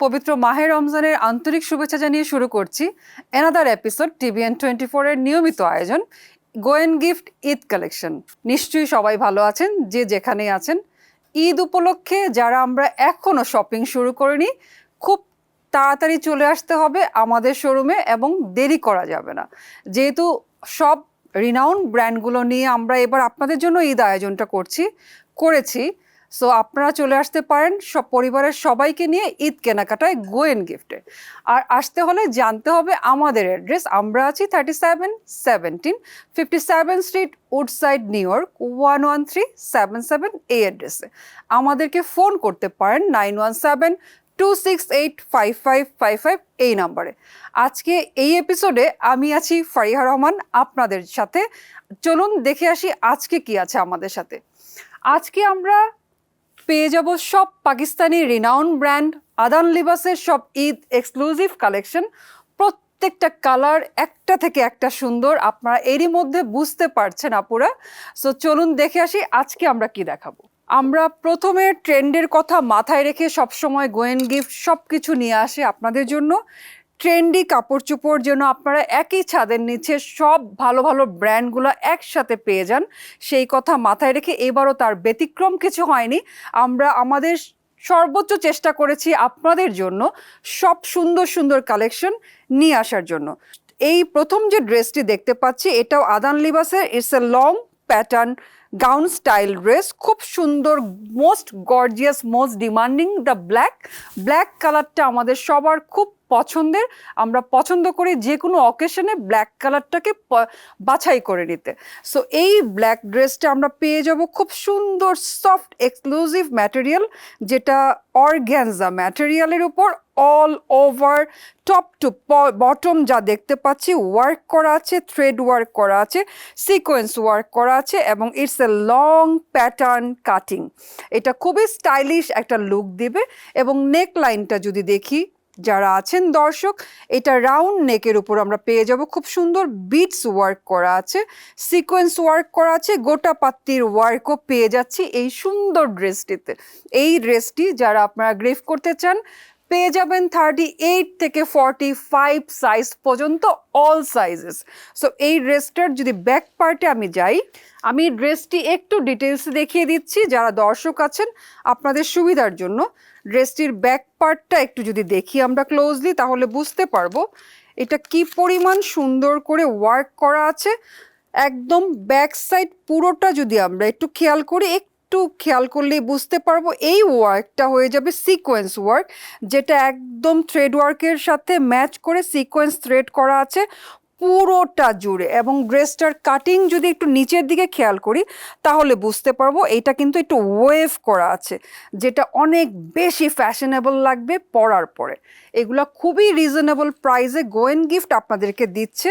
পবিত্র মাহে রমজানের আন্তরিক শুভেচ্ছা জানিয়ে শুরু করছি অ্যানাদার এপিসোড TVN24 এর নিয়মিত আয়োজন go and gift Eid collection. নিশ্চয়ই সবাই ভালো আছেন যে যেখানেই আছেন। ঈদ উপলক্ষে যারা আমরা এখনো শপিং শুরু করিনি, খুব তাড়াতাড়ি চলে আসতে হবে আমাদের শোরুমে এবং দেরি করা যাবে না, যেহেতু সব রিনাউন্ড ব্র্যান্ডগুলো নিয়ে আমরা এবার আপনাদের জন্য ঈদ আয়োজনটা করেছি। সো আপনারা চলে আসতে পারেন সব পরিবারের সবাইকে নিয়ে ঈদ কেনাকাটায় গো এন্ড গিফটে। আর আসতে হলে জানতে হবে আমাদের অ্যাড্রেস। আমরা আছি 3717 57 স্ট্রিট উডসাইড, নিউ ইয়র্ক 11377 এই অ্যাড্রেসে। আমাদেরকে ফোন করতে পারেন 917-268-5555 এই নাম্বারে। আজকে এই এপিসোডে আমি আছি ফারিহা রহমান আপনাদের সাথে। চলুন দেখে আসি আজকে কি আছে আমাদের সাথে। আজকে আমরা পেয়ে যাব সব পাকিস্তানি রিনাউন্ড ব্র্যান্ড আদান লিবাসের সব ঈদ এক্সক্লুসিভ কালেকশন। প্রত্যেকটা কালার একটা থেকে একটা সুন্দর, আপনারা এরই মধ্যে বুঝতে পারছেন আপুরা। সো চলুন দেখে আসি আজকে আমরা কি দেখাবো। আমরা প্রথমে ট্রেন্ডের কথা মাথায় রেখে সবসময় গো এন্ড গিফট সব কিছু নিয়ে আসি আপনাদের জন্য। ট্রেন্ডি কাপড় চোপড় যেন আপনারা একই ছাদের নিচে সব ভালো ভালো ব্র্যান্ডগুলো একসাথে পেয়ে যান, সেই কথা মাথায় রেখে এবারও তার ব্যতিক্রম কিছু হয়নি। আমরা আমাদের সর্বোচ্চ চেষ্টা করেছি আপনাদের জন্য সব সুন্দর সুন্দর কালেকশন নিয়ে আসার জন্য। এই প্রথম যে ড্রেসটি দেখতে পাচ্ছি এটাও আদান লিবাসের। It's a long pattern gown style dress, খুব সুন্দর, most gorgeous, most demanding. The black কালারটা আমাদের সবার খুব পছন্দের। আমরা পছন্দ করি যে কোনো অকেশনে ব্ল্যাক কালারটাকে বাছাই করে নিতে। সো এই ব্ল্যাক ড্রেসটা আমরা পেয়ে যাব খুব সুন্দর সফট এক্সক্লুসিভ ম্যাটেরিয়াল, যেটা অর্গ্যানজা ম্যাটেরিয়ালের উপর all over top to bottom যা দেখতে পাচ্ছি ওয়ার্ক করা আছে, থ্রেড ওয়ার্ক করা আছে, সিকোয়েন্স ওয়ার্ক করা আছে এবং it's a long pattern cutting. এটা খুবই স্টাইলিশ একটা লুক দিবে। এবং নেক লাইনটা যদি দেখি, যারা আছেন দর্শক, এটা রাউন্ড নেকের উপর আমরা পেয়ে যাব খুব সুন্দর বিটস ওয়ার্ক করা আছে, সিকোয়েন্স ওয়ার্ক করা আছে, গোটা পাত্তির ওয়ার্কও পেয়ে যাচ্ছি এই সুন্দর ড্রেসটিতে। এই ড্রেসটি যারা আপনারা গ্রিফট করতে চান পেয়ে যাবেন 38 থেকে 45 সাইজ পর্যন্ত, অল সাইজেস। সো এই ড্রেসটার যদি ব্যাক পার্টে আমি যাই, আমি ড্রেসটি একটু ডিটেলসে দেখিয়ে দিচ্ছি যারা দর্শক আছেন আপনাদের সুবিধার জন্য। ড্রেসটির ব্যাক পার্টটা একটু যদি দেখি আমরা ক্লোজলি, তাহলে বুঝতে পারবো এটা কি পরিমাণ সুন্দর করে ওয়ার্ক করা আছে। একদম ব্যাক সাইড পুরোটা যদি আমরা একটু খেয়াল করি, একটু খেয়াল করলেই বুঝতে পারবো এই ওয়ার্কটা হয়ে যাবে সিকোয়েন্স ওয়ার্ক, যেটা একদম থ্রেড ওয়ার্কের সাথে ম্যাচ করে সিকোয়েন্স থ্রেড করা আছে পুরোটা জুড়ে। এবং ড্রেসটার কাটিং যদি একটু নিচের দিকে খেয়াল করি তাহলে বুঝতে পারবো এটা কিন্তু একটু ওয়েভ করা আছে, যেটা অনেক বেশি ফ্যাশনেবল লাগবে পরার পরে। এগুলো খুবই রিজনেবল প্রাইসে গো এন্ড গিফট আপনাদেরকে দিচ্ছে।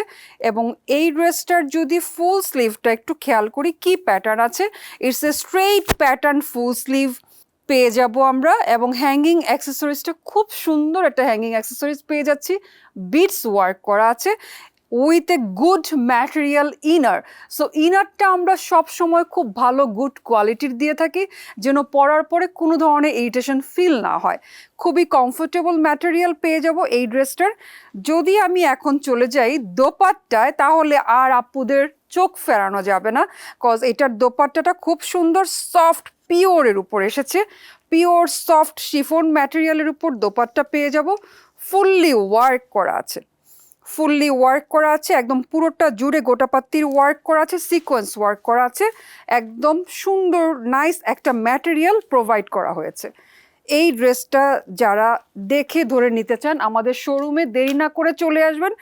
এবং এই ড্রেসটার যদি ফুল স্লিভটা একটু খেয়াল করি কি প্যাটার্ন আছে, it's a straight pattern full sleeve পেয়ে যাব আমরা। এবং হ্যাঙ্গিং অ্যাক্সেসরিজটা খুব সুন্দর একটা হ্যাঙ্গিং অ্যাক্সেসরিজ পেয়ে যাচ্ছি, বিটস ওয়ার্ক করা আছে with a good material inner. So ইনারটা আমরা সব সময় খুব ভালো গুড কোয়ালিটির দিয়ে থাকি, যেন পরার পরে কোনো ধরনের ইরিটেশন ফিল না হয়। খুবই কমফোর্টেবল ম্যাটেরিয়াল পেয়ে যাব এই ড্রেসটার। যদি আমি এখন চলে যাই দোপাট্টায়, তাহলে আর আপুদের চোখ ফেরানো যাবে না, কজ এটার দোপাট্টাটা খুব সুন্দর সফট পিওরের উপর এসেছে। পিওর সফট শিফন ম্যাটেরিয়ালের উপর দোপাট্টা পেয়ে যাব, ফুললি ওয়ার্ক করা আছে, ফুললি ওয়ার্ক করা আছে একদম পুরোটা জুড়ে, গোটা পাত্তির ওয়ার্ক করা আছে, সিকোয়েন্স ওয়ার্ক করা আছে, একদম সুন্দর নাইস একটা ম্যাটেরিয়াল প্রোভাইড করা হয়েছে। এই ড্রেসটা যারা দেখে ধরে নিতে চান আমাদের শোরুমে দেরি না করে চলে আসবেন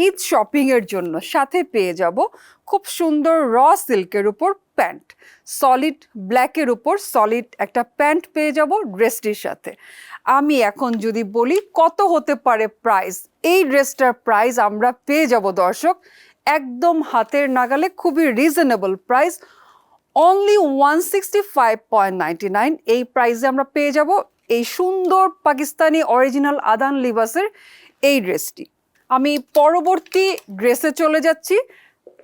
ঈদ শপিংয়ের জন্য। সাথে পেয়ে যাব খুব সুন্দর র সিল্কের উপর প্যান্ট, সলিড ব্ল্যাকের উপর সলিড একটা প্যান্ট পেয়ে যাব ড্রেসটির সাথে। আমি এখন যদি বলি কত হতে পারে প্রাইস, এই ড্রেসটার প্রাইস আমরা পেয়ে যাব দর্শক একদম হাতের নাগালে, খুবই রিজনেবল প্রাইস, অনলি 165.99। এই প্রাইসে আমরা পেয়ে যাব এই সুন্দর পাকিস্তানি অরিজিনাল আদান লিবাসের এই ড্রেসটি। আমি পরবর্তী ড্রেসে চলে যাচ্ছি,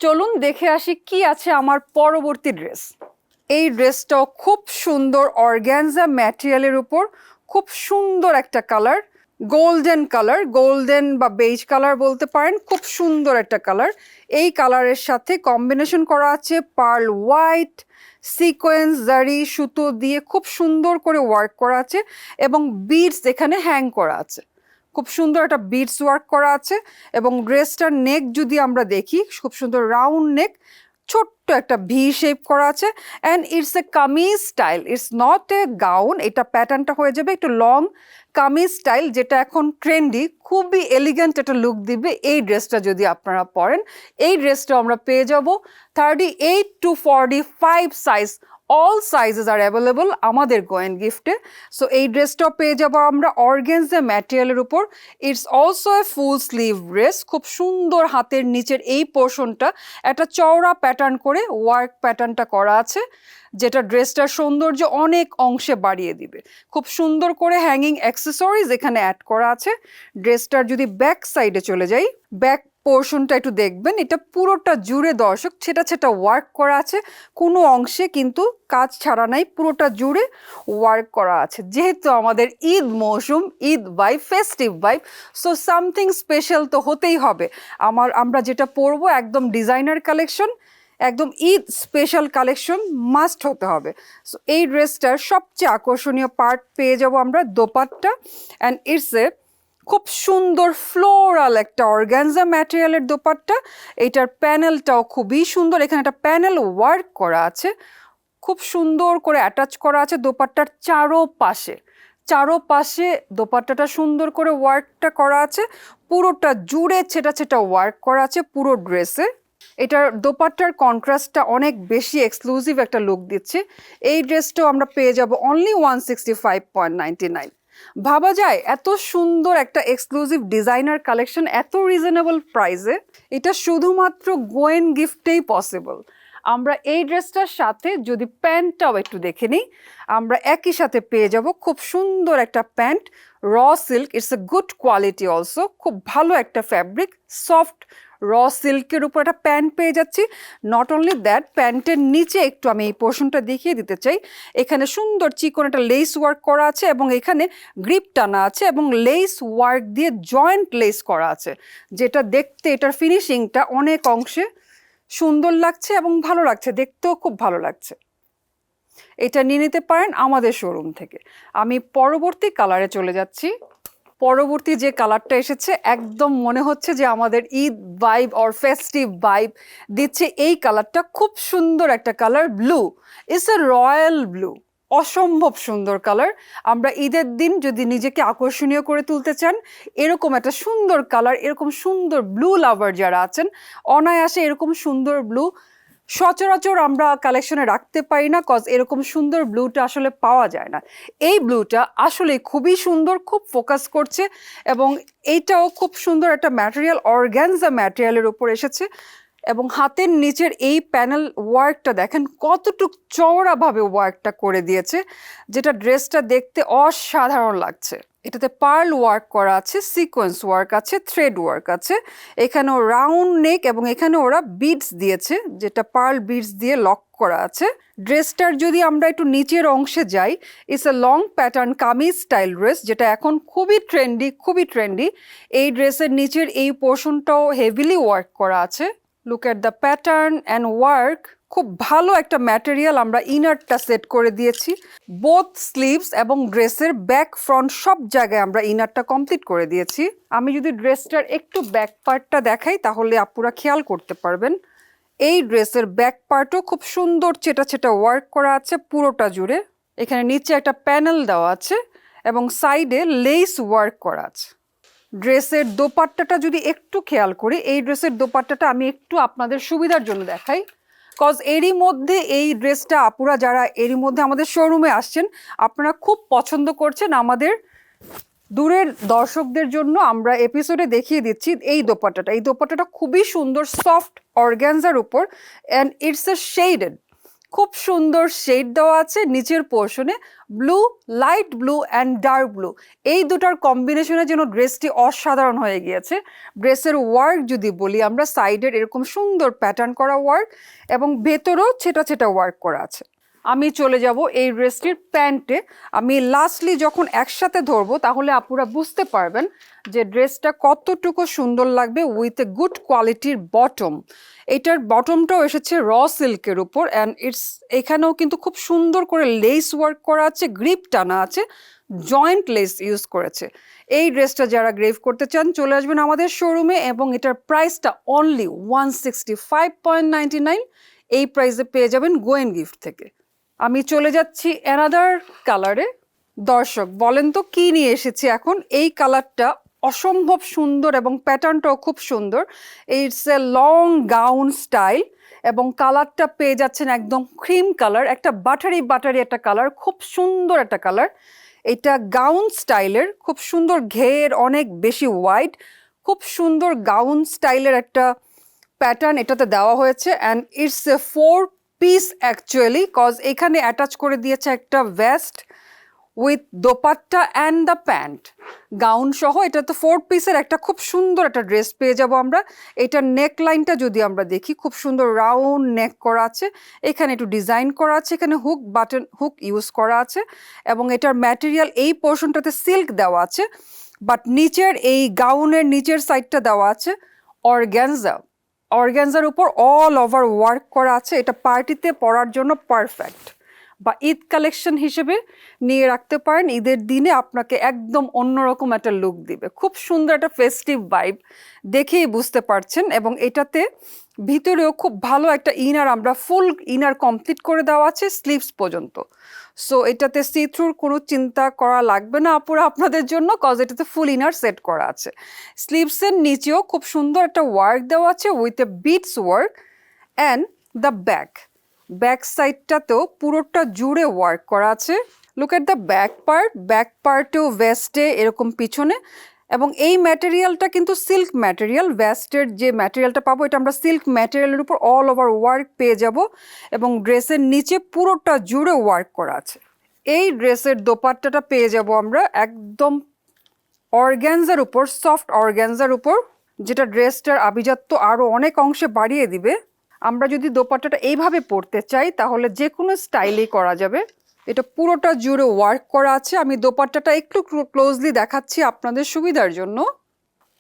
চলুন দেখে আসি কি আছে আমার পরবর্তী ড্রেস। এই ড্রেসটাও খুব সুন্দর অর্গ্যানজা ম্যাটেরিয়ালের উপর, খুব সুন্দর একটা কালার, গোল্ডেন কালার, গোল্ডেন বা বেজ কালার বলতে পারেন, খুব সুন্দর একটা কালার। এই কালারের সাথে কম্বিনেশন করা আছে পার্ল হোয়াইট, সিকোয়েন্স জারি সুতো দিয়ে খুব সুন্দর করে ওয়ার্ক করা আছে এবং বিডস এখানে হ্যাং করা আছে। খুব সুন্দর একটা বিডস ওয়ার্ক করা আছে এবং ড্রেসটার নেক যদি আমরা দেখি, খুব সুন্দর রাউন্ড নেক, ছোট্ট একটা ভি শেপ করা আছে and it's A kameez style, it's not a gown. এটা প্যাটার্নটা হয়ে যাবে একটু লং কামিজ স্টাইল, যেটা এখন ট্রেন্ডি, খুবই এলিগেন্ট একটা লুক দিবে এই ড্রেসটা যদি আপনারা পরেন। এই ড্রেসটা আমরা পেয়ে যাব 38 to 45 size, all sizes R available আমাদের গোয়েন গিফটে। সো এই ড্রেসটাও পেয়ে যাবো আমরা অর্গানজা ম্যাটেরিয়ালের উপর। It's also a full sleeve dress, খুব সুন্দর হাতের নিচের এই পোর্শনটা একটা চওড়া প্যাটার্ন করে ওয়ার্ক প্যাটার্নটা করা আছে, যেটা ড্রেসটার সৌন্দর্য অনেক অংশে বাড়িয়ে দিবে। খুব সুন্দর করে হ্যাঙ্গিং অ্যাক্সেসরিজ এখানে অ্যাড করা আছে। ড্রেসটার যদি ব্যাক সাইডে চলে যাই, ব্যাক পোর্শনটা একটু দেখবেন, এটা পুরোটা জুড়ে দর্শক ছেটা ছেটা ওয়ার্ক করা আছে, কোনো অংশে কিন্তু কাজ ছাড়া নাই, পুরোটা জুড়ে ওয়ার্ক করা আছে। যেহেতু আমাদের ঈদ মৌসুম, Eid vibe, festive vibe, so something special তো হতেই হবে। আমরা যেটা পরবো একদম ডিজাইনার কালেকশন, একদম ঈদ স্পেশাল কালেকশন মাস্ট হতে হবে। সো এই ড্রেসটার সবচেয়ে আকর্ষণীয় পার্ট পেয়ে যাব আমরা দোপাট্টা, অ্যান্ড ইটস এ খুব সুন্দর ফ্লোরাল একটা অর্গানজা ম্যাটেরিয়ালের দোপাট্টা। এইটার প্যানেলটাও খুবই সুন্দর, এখানে একটা প্যানেল ওয়ার্ক করা আছে, খুব সুন্দর করে অ্যাটাচ করা আছে দোপাট্টার চারোপাশে দোপাট্টাটা সুন্দর করে ওয়ার্কটা করা আছে, পুরোটা জুড়ে ছেটা ছেটা ওয়ার্ক করা আছে পুরো ড্রেসে। এটার দোপাট্টার কন্ট্রাস্টটা অনেক বেশি এক্সক্লুসিভ একটা লুক দিচ্ছে। এই ড্রেসটাও আমরা পেয়ে যাব অনলি 165.99। ভাবা যায় এত সুন্দর একটা এক্সক্লুসিভ ডিজাইনার কালেকশন এত রিজনেবল প্রাইসে, এটা শুধুমাত্র গোয়েন গিফটেই পসিবল। আমরা এই ড্রেসটার সাথে যদি প্যান্টটাও একটু দেখে নিই, আমরা একই সাথে পেয়ে যাব খুব সুন্দর একটা pant, raw silk, it's a good quality also, খুব ভালো একটা ফ্যাব্রিক, সফট র সিল্কের উপর একটা প্যান্ট পেয়ে যাচ্ছি। নট অনলি দ্যাট, প্যান্টের নিচে একটু আমি এই পোর্শনটা দেখিয়ে দিতে চাই, এখানে সুন্দর চিকন একটা লেস ওয়ার্ক করা আছে এবং এখানে গ্রিপ টানা আছে এবং লেস ওয়ার্ক দিয়ে জয়েন্ট লেস করা আছে, যেটা দেখতে এটার ফিনিশিংটা অনেক অংশে সুন্দর লাগছে এবং ভালো লাগছে, দেখতেও খুব ভালো লাগছে। এটা নিয়ে নিতে পারেন আমাদের শোরুম থেকে। আমি পরবর্তী কালারে চলে যাচ্ছি। পরবর্তী যে কালারটা এসেছে একদম মনে হচ্ছে যে আমাদের Eid vibe or festive vibe দিচ্ছে। এই কালারটা খুব সুন্দর একটা colour, blue, it's a royal blue, অসম্ভব সুন্দর কালার। আমরা ঈদের দিন যদি নিজেকে আকর্ষণীয় করে তুলতে চান, এরকম একটা সুন্দর কালার, এরকম সুন্দর ব্লু লাভার যারা আছেন, অনায়াসে এরকম সুন্দর ব্লু সচরাচর আমরা কালেকশনে রাখতে পারি না, কজ এরকম সুন্দর ব্লুটা আসলে পাওয়া যায় না। এই ব্লুটা আসলে খুবই সুন্দর, খুব ফোকাস করছে এবং এইটাও খুব সুন্দর একটা ম্যাটেরিয়াল, অর্গানজা ম্যাটেরিয়ালের উপর এসেছে এবং হাতের নিচের এই প্যানেল ওয়ার্কটা দেখেন কতটুক চওড়াভাবে ওয়ার্কটা করে দিয়েছে, যেটা ড্রেসটা দেখতে অসাধারণ লাগছে। এটাতে পার্ল ওয়ার্ক করা আছে, সিকোয়েন্স ওয়ার্ক আছে, থ্রেড ওয়ার্ক আছে, এখানেও রাউন্ড নেক এবং এখানে ওরা বিডস দিয়েছে, যেটা পার্ল বিডস দিয়ে লক করা আছে। ড্রেসটার যদি আমরা একটু নিচের অংশে যাই, it's a long pattern kameez style dress, যেটা এখন খুবই ট্রেন্ডি। এই ড্রেসের নিচের এই পোর্শনটাও হেভিলি ওয়ার্ক করা আছে। Look at the pattern and work, খুব ভালো একটা ম্যাটেরিয়াল। আমরা ইনারটা সেট করে দিয়েছি, বোথ স্লিভস এবং ড্রেসের ব্যাক ফ্রন্ট সব জায়গায় আমরা ইনারটা কমপ্লিট করে দিয়েছি। আমি যদি ড্রেসটার একটু ব্যাক পার্টটা দেখাই তাহলে আপুরা খেয়াল করতে পারবেন। এই ড্রেসের ব্যাক পার্টও খুব সুন্দর ছেটা ওয়ার্ক করা আছে পুরোটা জুড়ে। এখানে নিচে একটা প্যানেল দেওয়া আছে এবং সাইডে লেস ওয়ার্ক করা আছে। ড্রেসের দোপাট্টাটা যদি একটু খেয়াল করি, এই ড্রেসের দোপাট্টাটা আমি একটু আপনাদের সুবিধার জন্য দেখাই, কজ এরই মধ্যে এই ড্রেসটা আপুরা যারা এরই মধ্যে আমাদের শোরুমে আসছেন, আপনারা খুব পছন্দ করছেন। আমাদের দূরের দর্শকদের জন্য আমরা এপিসোডে দেখিয়ে দিচ্ছি এই দোপাট্টাটা খুবই সুন্দর, সফট অর্গানজার উপর, অ্যান্ড ইটস এ শেডেড, খুব সুন্দর শেড দেওয়া আছে নিচের পোর্শনে, blue, light blue and dark blue, এই দুটার কম্বিনেশনে যেন ড্রেসটি অসাধারণ হয়ে গিয়েছে। ড্রেসের ওয়ার্ক যদি বলি, আমরা সাইডের এরকম সুন্দর প্যাটার্ন করা ওয়ার্ক এবং ভেতরেও ছেটা ওয়ার্ক করা আছে। আমি চলে যাব এই ড্রেসটির প্যান্টে। আমি লাস্টলি যখন একসাথে ধরবো তাহলে আপুরা বুঝতে পারবেন যে ড্রেসটা কতটুকু সুন্দর লাগবে উইথ এ গুড কোয়ালিটির বটম। এটার বটমটাও এসেছে র সিল্কের উপর অ্যান্ড এখানেও কিন্তু খুব সুন্দর করে লেস ওয়ার্ক করা আছে, গ্রিপ টানা আছে, জয়েন্ট লেস ইউজ করেছে। এই ড্রেসটা যারা গ্রেভ করতে চান চলে আসবেন আমাদের শোরুমে এবং এটার প্রাইসটা অনলি 165.99। এই প্রাইসে পেয়ে যাবেন গোয়েন গিফট থেকে। আমি চলে যাচ্ছি অ্যানাদার কালারে। দর্শক বলেন তো কি নিয়ে এসেছি এখন। এই কালারটা অসম্ভব সুন্দর এবং প্যাটার্নটাও খুব সুন্দর। It's a long gown style এবং কালারটা পেয়ে যাচ্ছেন একদম ক্রিম কালার, একটা বাটারি একটা কালার, খুব সুন্দর একটা কালার। এটা গাউন স্টাইলের, খুব সুন্দর ঘের, অনেক বেশি ওয়াইড, খুব সুন্দর গাউন স্টাইলের একটা প্যাটার্ন এটাতে দেওয়া হয়েছে and it's A 4 piece actually, cause এখানে অ্যাটাচ করে দিয়েছে একটা vest with dupatta and the pant. Gown সহ এটা তো 4 পিসের একটা খুব সুন্দর একটা ড্রেস পেয়ে যাব আমরা। এটার নেক লাইনটা যদি আমরা দেখি, খুব সুন্দর রাউন্ড নেক করা আছে, এখানে একটু ডিজাইন করা আছে, এখানে হুক বাটন হুক ইউজ করা আছে এবং এটার ম্যাটেরিয়াল এই পোর্শনটাতে সিল্ক দেওয়া আছে, বাট নিচের এই গাউনের নিচের সাইডটা দেওয়া আছে অর্গ্যানজা। অর্গ্যানজার উপর অল ওভার ওয়ার্ক করা আছে। এটা পার্টিতে পরার জন্য পারফেক্ট, বা ঈদ কালেকশন হিসেবে নিয়ে রাখতে পারেন। ঈদের দিনে আপনাকে একদম অন্যরকম একটা লুক দিবে, খুব সুন্দর একটা ফেস্টিভ ভাইব দেখেই বুঝতে পারছেন। এবং এটাতে ভিতরেও খুব ভালো একটা ইনার, আমরা ফুল ইনার কমপ্লিট করে দেওয়া আছে স্লিভস পর্যন্ত। সো এটাতে সি থ্রুর কোনো চিন্তা করা লাগবে না আপুরা আপনাদের জন্য, কজ এটাতে ফুল ইনার সেট করা আছে। স্লিভসের নিচেও খুব সুন্দর একটা ওয়ার্ক দেওয়া আছে with a beads work and the back সাইডটাতেও পুরোটা জুড়ে ওয়ার্ক করা আছে। লুক এট দ্য ব্যাক পার্টেও ভেস্টে এরকম পিছনে, এবং এই ম্যাটেরিয়ালটা কিন্তু সিল্ক ম্যাটেরিয়াল। ভেস্টের যে ম্যাটেরিয়ালটা পাবো এটা আমরা সিল্ক ম্যাটেরিয়ালের উপর অল ওভার ওয়ার্ক পেয়ে যাব এবং ড্রেসের নিচে পুরোটা জুড়ে ওয়ার্ক করা আছে। এই ড্রেসের দোপাট্টাটা পেয়ে যাব আমরা একদম অর্গ্যানজার উপর, সফট অর্গ্যানজার উপর, যেটা ড্রেসটার আভিজাত্য আরও অনেক অংশে বাড়িয়ে দিবে। আমরা যদি দোপাট্টাটা এইভাবে পরতে চাই তাহলে যে কোনো স্টাইলেই করা যাবে। এটা পুরোটা জুড়ে ওয়ার্ক করা আছে। আমি দোপাট্টাটা একটু ক্লোজলি দেখাচ্ছি আপনাদের সুবিধার জন্য।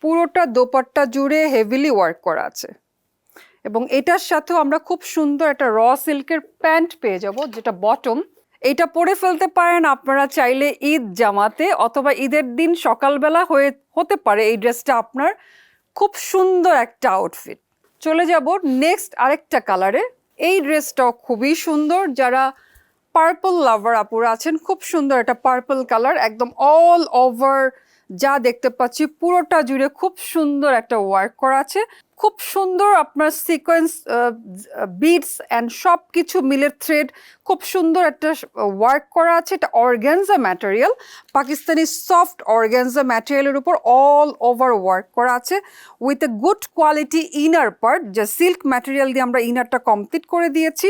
পুরোটা দোপাট্টা জুড়ে হেভিলি ওয়ার্ক করা আছে এবং এটার সাথেও আমরা খুব সুন্দর একটা র সিল্কের প্যান্ট পেয়ে যাব, যেটা বটম। এটা পরে ফেলতে পারেন আপনারা চাইলে ঈদ জামাতে, অথবা ঈদের দিন সকালবেলা হতে পারে এই ড্রেসটা আপনার খুব সুন্দর একটা আউটফিট। চলে যাব নেক্সট আরেকটা কালারে। এই ড্রেসটাও খুবই সুন্দর। যারা পার্পল লাভার আপুরা আছেন, খুব সুন্দর একটা পার্পল কালার, একদম অল ওভার যা দেখতে পাচ্ছি পুরোটা জুড়ে খুব সুন্দর একটা ওয়ার্ক করা আছে। খুব সুন্দর আপনার সিকোয়েন্স, বিডস অ্যান্ড সব কিছু মিলে থ্রেড, খুব সুন্দর একটা ওয়ার্ক করা আছে। এটা organza material, Pakistani soft organza ম্যাটেরিয়ালের উপর অল ওভার ওয়ার্ক করা আছে with a good quality inner part, যে সিল্ক ম্যাটেরিয়াল দিয়ে আমরা ইনারটা কমপ্লিট করে দিয়েছি।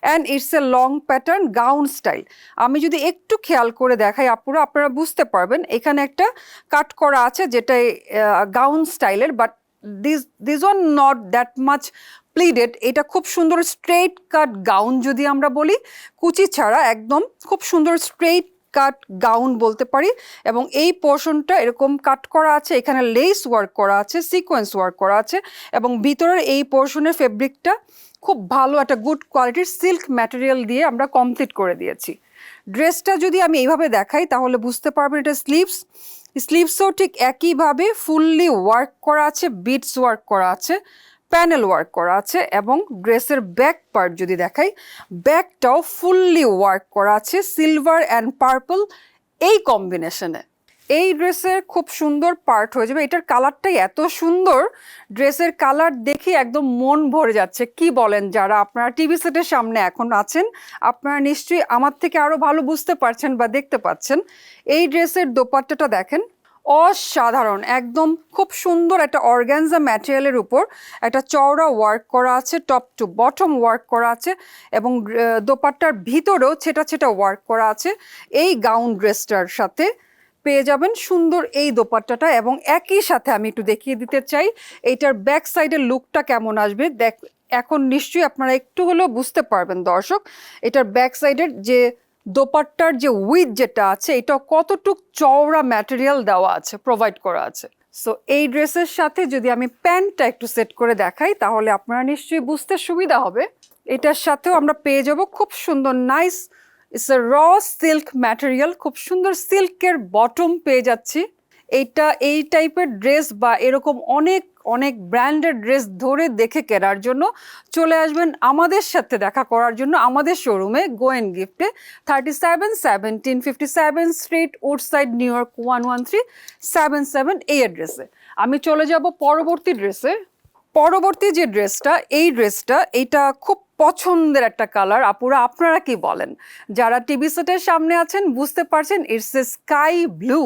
And it's a long pattern gown style. আমি যদি একটু খেয়াল করে দেখাই আপুরা, আপনারা বুঝতে পারবেন এখানে একটা কাট করা আছে যেটা গাউন স্টাইলের, but this one not that much pleaded. এটা খুব সুন্দর স্ট্রেইট কাট গাউন যদি আমরা বলি, কুচি ছাড়া একদম খুব সুন্দর স্ট্রেইট কাট গাউন বলতে পারি। এবং এই পোর্শনটা এরকম কাট করা আছে, এখানে লেস ওয়ার্ক করা আছে, সিকোয়েন্স ওয়ার্ক করা আছে এবং ভিতরের এই পোর্শনের ফেব্রিকটা খুব ভালো একটা গুড কোয়ালিটির সিল্ক ম্যাটেরিয়াল দিয়ে আমরা কমপ্লিট করে দিয়েছি। ড্রেসটা যদি আমি এইভাবে দেখাই তাহলে বুঝতে পারবেন এটা স্লিভসও ঠিক একইভাবে ফুললি ওয়ার্ক করা আছে, বিটস ওয়ার্ক করা আছে, প্যানেল ওয়ার্ক করা আছে। এবং ড্রেসের ব্যাক পার্ট যদি দেখাই, ব্যাকটাও ফুললি ওয়ার্ক করা আছে সিলভার অ্যান্ড পার্পল এই কম্বিনেশনে। এই ড্রেসের খুব সুন্দর পার্ট হয়ে যাবে। এটার কালারটাই এত সুন্দর, ড্রেসের কালার দেখে একদম মন ভরে যাচ্ছে। কি বলেন? যারা আপনারা টিভি সেটের সামনে এখন আছেন আপনারা নিশ্চয়ই আমার থেকে আরও ভালো বুঝতে পারছেন বা দেখতে পাচ্ছেন। এই ড্রেসের দোপাট্টাটা দেখেন, অসাধারণ, একদম খুব সুন্দর একটা অর্গ্যানজা ম্যাটেরিয়ালের উপর একটা চওড়া ওয়ার্ক করা আছে, টপ টু বটম ওয়ার্ক করা আছে এবং দোপাট্টার ভিতরেও ছেটা ছেটা ওয়ার্ক করা আছে। এই গাউন ড্রেসটার সাথে পেয়ে যাবেন সুন্দর এই দোপাট্টাটা। এবং একই সাথে আমি একটু দেখিয়ে দিতে চাই এইটার ব্যাক সাইডের লুকটা কেমন আসবে। এখন নিশ্চয়ই আপনারা একটু হলেও বুঝতে পারবেন দর্শক, এটার ব্যাক সাইডের যে দোপাট্টার যে উইথ যেটা আছে, এটা কতটুক চওড়া ম্যাটেরিয়াল দেওয়া আছে, প্রোভাইড করা আছে। সো এই ড্রেসের সাথে যদি আমি প্যান্টটা একটু সেট করে দেখাই, তাহলে আপনারা নিশ্চয়ই বুঝতে সুবিধা হবে। এটার সাথেও আমরা পেয়ে যাব খুব সুন্দর nice, it's a raw silk material, খুব সুন্দর সিল্কের বটম পেয়ে যাচ্ছি। এইটা এই টাইপের ড্রেস বা এরকম অনেক অনেক ব্র্যান্ডেড ড্রেস ধরে দেখে কেনার জন্য চলে আসবেন আমাদের সাথে দেখা করার জন্য আমাদের শোরুমে গো অ্যান্ড গিফটে, 371757 স্ট্রিট, উডসাইড, নিউ ইয়র্ক 11377 এই অ্যাড্রেসে। আমি চলে যাব পরবর্তী ড্রেসে। পরবর্তী যে ড্রেসটা, এইটা খুব পছন্দের একটা কালার। আপুরা আপনারা কি বলেন? যারা টিভি সেটের সামনে আছেন বুঝতে পারছেন, it's a sky blue,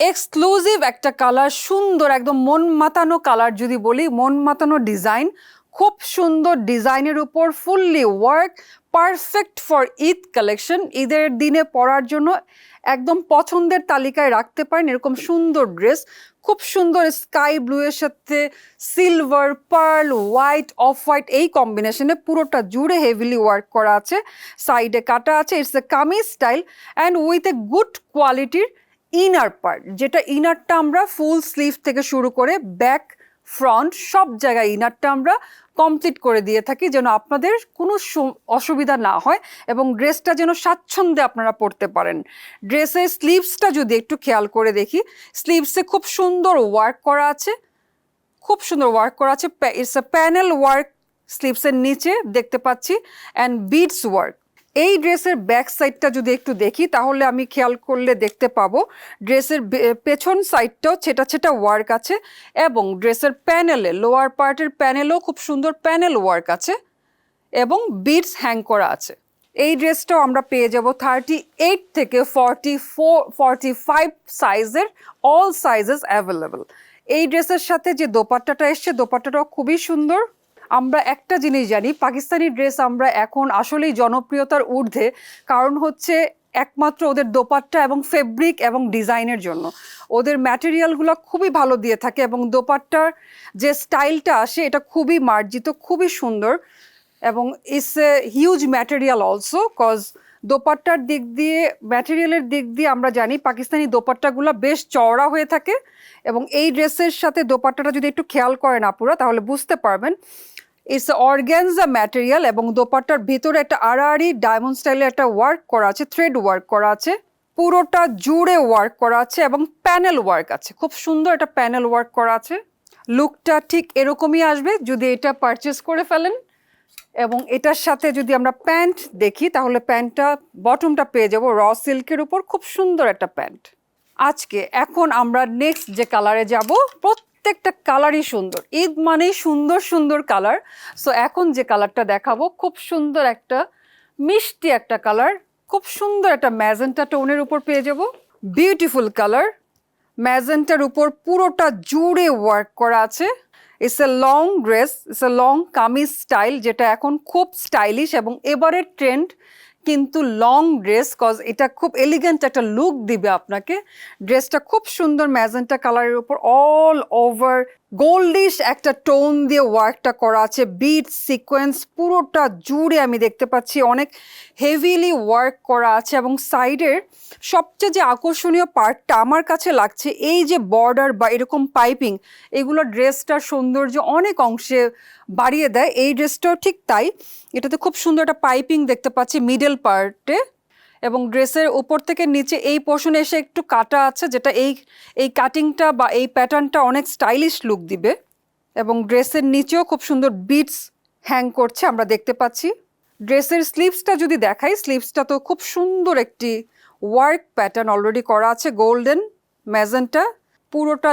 exclusive একটা কালার, সুন্দর একদম মন মাতানো কালার যদি বলি, মন মাতানো ডিজাইন, খুব সুন্দর ডিজাইনের উপর fully work, perfect for Eid collection. ঈদের দিনে পরার জন্য একদম পছন্দের তালিকায় রাখতে পারেন এরকম সুন্দর ড্রেস। খুব সুন্দর স্কাই ব্লু এর সাথে silver, pearl, white, off white এই কম্বিনেশনে পুরোটা জুড়ে হেভিলি ওয়ার্ক করা আছে, সাইডে কাটা আছে। It's A kameez style and with a good কোয়ালিটির ইনার পার্ট, যেটা ইনারটা আমরা ফুল স্লিভ থেকে শুরু করে ব্যাক, ফ্রন্ট সব জায়গায় ইনারটা আমরা কমপ্লিট করে দিয়ে থাকি, যেন আপনাদের কোনো অসুবিধা না হয় এবং ড্রেসটা যেন স্বাচ্ছন্দ্যে আপনারা পরতে পারেন। ড্রেসের স্লিভসটা যদি একটু খেয়াল করে দেখি, স্লিভসে খুব সুন্দর ওয়ার্ক করা আছে, খুব সুন্দর ওয়ার্ক করা আছে। ইটস এ প্যানেল ওয়ার্ক স্লিভসের নিচে দেখতে পাচ্ছি অ্যান্ড বিডস ওয়ার্ক। এই ড্রেসের ব্যাক সাইডটা যদি একটু দেখি, তাহলে আমি খেয়াল করলে দেখতে পাবো ড্রেসের পেছন সাইডটাও ছেটা ছেটা ওয়ার্ক আছে এবং ড্রেসের প্যানেলে, লোয়ার পার্টের প্যানেলেও খুব সুন্দর প্যানেল ওয়ার্ক আছে এবং বিডস হ্যাং করা আছে। এই ড্রেসটাও আমরা পেয়ে যাব 38 থেকে 45 সাইজের, অল সাইজেস অ্যাভেলেবল। এই ড্রেসের সাথে যে দোপাট্টাটা এসছে, দোপাট্টাটাও খুবই সুন্দর। আমরা একটা জিনিস জানি, পাকিস্তানি ড্রেস আমরা এখন আসলেই জনপ্রিয়তার ঊর্ধ্বে, কারণ হচ্ছে একমাত্র ওদের দোপাট্টা এবং ফেব্রিক এবং ডিজাইনের জন্য। ওদের ম্যাটেরিয়ালগুলো খুবই ভালো দিয়ে থাকে এবং দোপাট্টার যে স্টাইলটা আসে এটা খুবই মার্জিত, খুবই সুন্দর এবং it's a huge material also, cause দোপাট্টার দিক দিয়ে, ম্যাটেরিয়ালের দিক দিয়ে আমরা জানি পাকিস্তানি দোপাট্টাগুলো বেশ চওড়া হয়ে থাকে এবং এই ড্রেসের সাথে দোপাট্টাটা যদি একটু খেয়াল করেন আপুরা, তাহলে বুঝতে পারবেন ইটস অর্গ্যানজা ম্যাটেরিয়াল এবং দোপাট্টার ভিতরে একটা আড়াআড়ি ডায়মন্ড স্টাইলের একটা ওয়ার্ক করা আছে, থ্রেড ওয়ার্ক করা আছে, পুরোটা জুড়ে ওয়ার্ক করা আছে এবং প্যানেল ওয়ার্ক আছে, খুব সুন্দর একটা প্যানেল ওয়ার্ক করা আছে। লুকটা ঠিক এরকমই আসবে যদি এটা পারচেস করে ফেলেন। এবং এটার সাথে যদি আমরা প্যান্ট দেখি, তাহলে প্যান্টটা বটমটা পেয়ে যাব র সিল্কের উপর, খুব সুন্দর একটা প্যান্ট। এখন আমরা নেক্সট যে কালারে যাব, প্রত্যেকটা কালারই সুন্দর, ঈদ মানেই সুন্দর সুন্দর কালার। সো এখন যে কালারটা দেখাবো খুব সুন্দর একটা মিষ্টি একটা কালার, খুব সুন্দর একটা ম্যাজেন্টা টোনের উপর পেয়ে যাব, বিউটিফুল কালার। ম্যাজেন্টার উপর পুরোটা জুড়ে ওয়ার্ক করা আছে। It's a long dress, it's a long kameez style, যেটা এখন খুব স্টাইলিশ এবং এবারের ট্রেন্ড কিন্তু লং ড্রেস, কজ এটা খুব এলিগেন্ট একটা লুক দিবে আপনাকে। ড্রেসটা খুব সুন্দর ম্যাজেন্টা কালারের উপর অল ওভার গোল্ডিশ একটা টোন দিয়ে ওয়ার্কটা করা আছে, বিট সিকোয়েন্স পুরোটা জুড়ে আমি দেখতে পাচ্ছি অনেক হেভিলি ওয়ার্ক করা আছে এবং সাইডের সবচেয়ে যে আকর্ষণীয় পার্টটা আমার কাছে লাগছে, এই যে বর্ডার বা এরকম পাইপিং, এগুলো ড্রেসটার সৌন্দর্য অনেক অংশে বাড়িয়ে দেয়। এই ড্রেসটাও ঠিক তাই, এটাতে খুব সুন্দর একটা পাইপিং দেখতে পাচ্ছি মিডল পার্টে এবং ড্রেসের উপর থেকে নিচে এই পোর্শনে এসে একটু কাটা আছে, যেটা এই কাটিংটা বা এই প্যাটার্নটা অনেক স্টাইলিশ লুক দিবে এবং ড্রেসের নিচেও খুব সুন্দর বিটস হ্যাং করছে আমরা দেখতে পাচ্ছি। ড্রেসের স্লিভসটা যদি দেখাই, স্লিভসটা তো খুব সুন্দর একটি ওয়ার্ক প্যাটার্ন অলরেডি করা আছে, গোল্ডেন ম্যাজেন্টা পুরোটা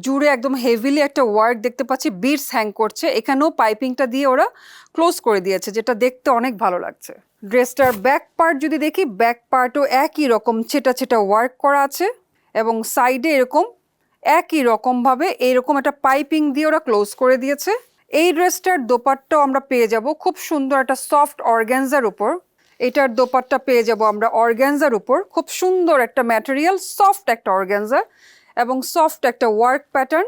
জুড়ে একদম হেভিলি একটা ওয়ার্ক দেখতে পাচ্ছি, বিটস হ্যাং করছে। এখানেও পাইপিংটা দিয়ে ওরা ক্লোজ করে দিয়েছে, যেটা দেখতে অনেক ভালো লাগছে। ড্রেসটার ব্যাক পার্ট যদি দেখি, ব্যাক পার্টও একই রকম ছেটা ছেটা ওয়ার্ক করা আছে এবং সাইডে এরকম একই রকমভাবে এইরকম একটা পাইপিং দিয়ে ওরা ক্লোজ করে দিয়েছে। এই ড্রেসটার দোপাট্টাও আমরা পেয়ে যাব খুব সুন্দর একটা সফট অর্গ্যানজার উপর। এটার দোপাট্টা পেয়ে যাব আমরা অর্গ্যানজার উপর, খুব সুন্দর একটা ম্যাটেরিয়াল, সফট একটা অর্গ্যানজা এবং সফট একটা ওয়ার্ক প্যাটার্ন,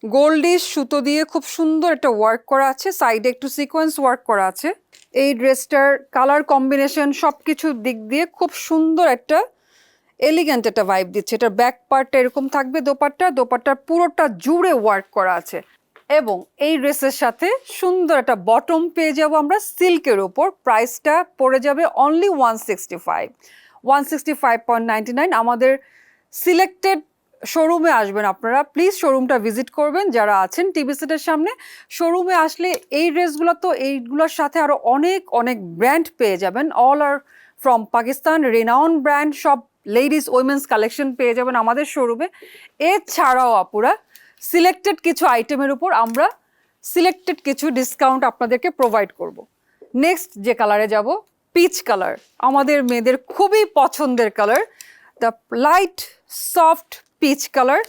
গোল্ডিশ সুতো দিয়ে খুব সুন্দর একটা ওয়ার্ক করা আছে, সাইডে একটু সিকোয়েন্স ওয়ার্ক করা আছে। এই ড্রেসটার কালার কম্বিনেশন সব কিছুর দিক দিয়ে খুব সুন্দর একটা এলিগেন্ট একটা ভাইব দিচ্ছে। এটার ব্যাক পার্টটা এরকম থাকবে, দোপাট্টার পুরোটা জুড়ে ওয়ার্ক করা আছে। এবং এই ড্রেসের সাথে সুন্দর একটা বটম পেয়ে যাবো আমরা সিল্কের ওপর। প্রাইসটা পড়ে যাবে অনলি 165.99। আমাদের সিলেক্টেড শোরুমে আসবেন আপনারা, প্লিজ শোরুমটা ভিজিট করবেন যারা আছেন টিভি সেটের সামনে। শোরুমে আসলে এই ড্রেসগুলো তো এইগুলোর সাথে আরও অনেক অনেক ব্র্যান্ড পেয়ে যাবেন, all are from Pakistan, renowned brand সব লেডিস উইমেন্স কালেকশন পেয়ে যাবেন আমাদের শোরুমে। এছাড়াও আপুরা সিলেক্টেড কিছু আইটেমের উপর আমরা সিলেক্টেড কিছু ডিসকাউন্ট আপনাদেরকে প্রোভাইড করব। নেক্সট যে কালারে যাব, পিচ কালার, আমাদের মেয়েদের খুবই পছন্দের colour, the light soft peach colour,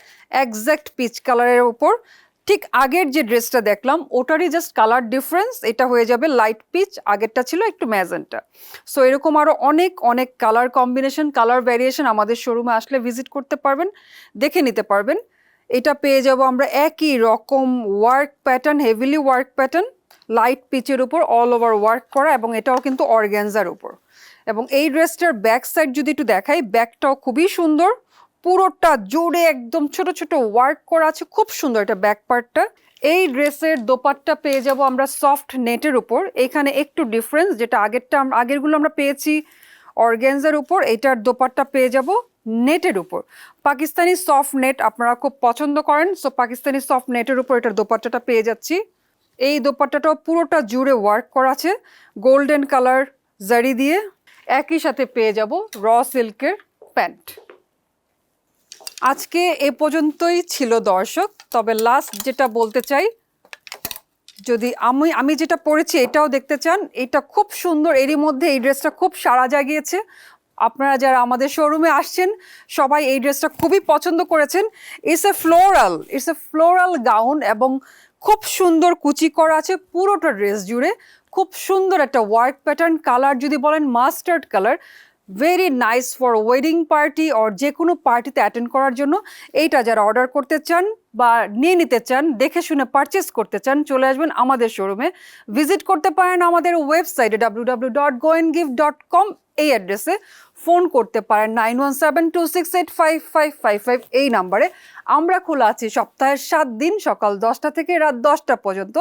exact peach কালারের উপর ঠিক আগের যে ড্রেসটা দেখলাম ওটারই জাস্ট কালার ডিফারেন্স, এটা হয়ে যাবে লাইট পিচ, আগেরটা ছিল একটু ম্যাজেন্টা। সো এরকম আরও অনেক অনেক কালার কম্বিনেশন, কালার ভ্যারিয়েশন আমাদের শোরুমে আসলে ভিজিট করতে পারবেন, দেখে নিতে পারবেন। এটা পেয়ে যাব আমরা একই রকম work pattern, heavily work pattern, light পিচের উপর অল ওভার ওয়ার্ক করা, এবং এটাও কিন্তু অর্গ্যানজার উপর। এবং এই ড্রেসটার ব্যাক সাইড যদি একটু দেখাই, ব্যাকটাও খুবই সুন্দর, পুরোটা জুড়ে একদম ছোট ছোট ওয়ার্ক করা আছে, খুব সুন্দর এটা ব্যাক পার্টটা। এই ড্রেসের দোপাট্টা পেয়ে যাব আমরা সফট নেটের উপর, এখানে একটু ডিফারেন্স, যেটা আগেরগুলো আমরা পেয়েছি অর্গ্যানজার উপর, এটার দোপাট্টা পেয়ে যাব নেটের উপর। পাকিস্তানি সফট নেট আপনারা খুব পছন্দ করেন, সো পাকিস্তানি সফট নেটের উপর এটার দোপাট্টাটা পেয়ে যাচ্ছি। এই দোপাট্টাটাও পুরোটা জুড়ে ওয়ার্ক করা আছে গোল্ডেন কালার জারি দিয়ে। একই সাথে পেয়ে যাব র সিল্কের প্যান্ট। আজকে এ পর্যন্তই ছিল দর্শক, তবে লাস্ট যেটা বলতে চাই, যদি আমি যেটা পরেছি এটাও দেখতে চান, এটা খুব সুন্দর, এরই মধ্যে এই ড্রেসটা খুব সাড়া জাগিয়েছে। আপনারা যারা আমাদের শোরুমে আসছেন সবাই এই ড্রেসটা খুবই পছন্দ করেছেন। ইটস এ ফ্লোরাল গাউন এবং খুব সুন্দর কুচি করা আছে পুরোটা ড্রেস জুড়ে, খুব সুন্দর একটা ওয়ার্ক প্যাটার্ন। কালার যদি বলেন mustard colour, very nice for wedding party or যে কোনো পার্টিতে অ্যাটেন্ড করার জন্য। এইটা যারা অর্ডার করতে চান বা নিয়ে নিতে চান, দেখে শুনে পারচেস করতে চান, চলে আসবেন আমাদের শোরুমে, ভিজিট করতে পারেন আমাদের ওয়েবসাইটে www.goandgift.com। এই অ্যাড্রেসে ফোন করতে পারেন 9172685555 এই নাম্বারে। আমরা খোলা আছি সপ্তাহের 7 দিন, সকাল 10টা থেকে রাত 10টা পর্যন্ত।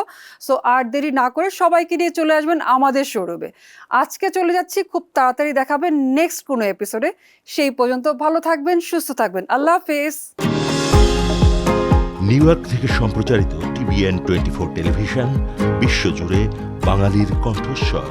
সো আর দেরি না করে সবাইকে নিয়ে চলে আসবেন আমাদের শোরুমে। আজকে চলে যাচ্ছি, খুব তাড়াতাড়ি দেখাবেন নেক্সট কোনো এপিসোডে। সেই পর্যন্ত ভালো থাকবেন, সুস্থ থাকবেন, আল্লাহ হাফেজ। নিউ ইয়র্ক থেকে সম্প্রচারিত TVN 24 টেলিভিশন, বিশ্বজুড়ে বাঙালির কণ্ঠস্বর।